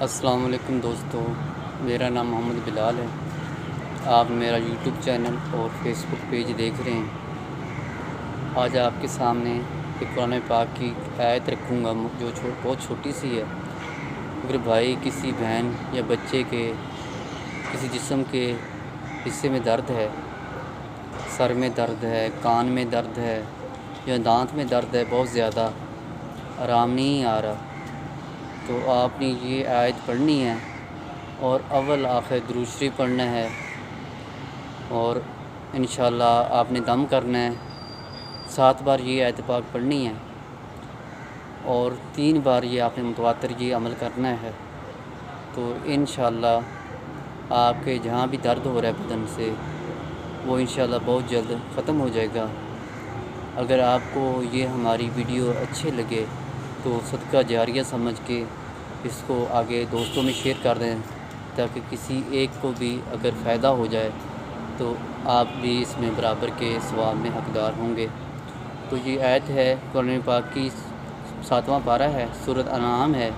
السلام علیکم دوستو، میرا نام محمد بلال ہے۔ آپ میرا یوٹیوب چینل اور فیس بک پیج دیکھ رہے ہیں۔ آج آپ کے سامنے ایک قرآن پاک کی آیت رکھوں گا جو بہت چھوٹی سی ہے۔ اگر بھائی کسی بہن یا بچے کے کسی جسم کے حصے میں درد ہے، سر میں درد ہے، کان میں درد ہے یا دانت میں درد ہے، بہت زیادہ آرام نہیں آ رہا، تو آپ نے یہ آیت پڑھنی ہے اور اول آخر درود شریف پڑھنا ہے، اور انشاءاللہ آپ نے دم کرنا ہے۔ 7 بار یہ آیت پاک پڑھنی ہے اور 3 بار یہ آپ نے متواتر یہ عمل کرنا ہے، تو انشاءاللہ آپ کے جہاں بھی درد ہو رہا ہے بدن سے وہ انشاءاللہ بہت جلد ختم ہو جائے گا۔ اگر آپ کو یہ ہماری ویڈیو اچھے لگے تو صدقہ جاریہ سمجھ کے اس کو آگے دوستوں میں شیئر کر دیں، تاکہ کسی ایک کو بھی اگر فائدہ ہو جائے تو آپ بھی اس میں برابر کے ثواب میں حقدار ہوں گے۔ تو یہ آیت ہے قرآن پاک کی 7واں پارہ ہے، سورۃ انعام ہے،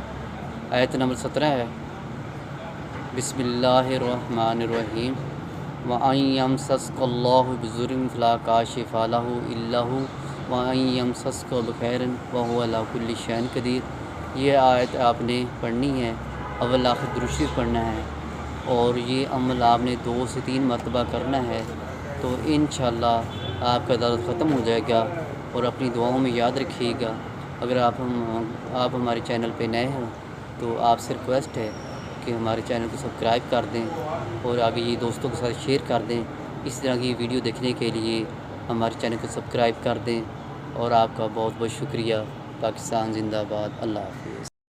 آیت نمبر 17 ہے۔ بسم اللہ الرحمن الرحیم۔ وَأَن يَمْسَسْكَ اللَّهُ بِضُرٍّ فَلَا كَاشِفَ لَهُ إِلَّا هُوَ وَأَن يَمْسَسْكَ بِخَيْرٍ وَهُوَ عَلَىٰ كُلِّ شَيْءٍ قَدِيرٌ۔ یہ آیت آپ نے پڑھنی ہے، اول آخر درود شریف پڑھنا ہے، اور یہ عمل آپ نے 2 سے 3 مرتبہ کرنا ہے، تو انشاءاللہ آپ کا درد ختم ہو جائے گا۔ اور اپنی دعاؤں میں یاد رکھیے گا۔ اگر آپ ہمارے چینل پہ نئے ہوں تو آپ سے ریکویسٹ ہے کہ ہمارے چینل کو سبسکرائب کر دیں اور آگے یہ دوستوں کے ساتھ شیئر کر دیں۔ اس طرح کی ویڈیو دیکھنے کے لیے ہمارے چینل کو سبسکرائب کر دیں، اور آپ کا بہت بہت شکریہ۔ پاکستان زندہ باد۔ اللہ حافظ۔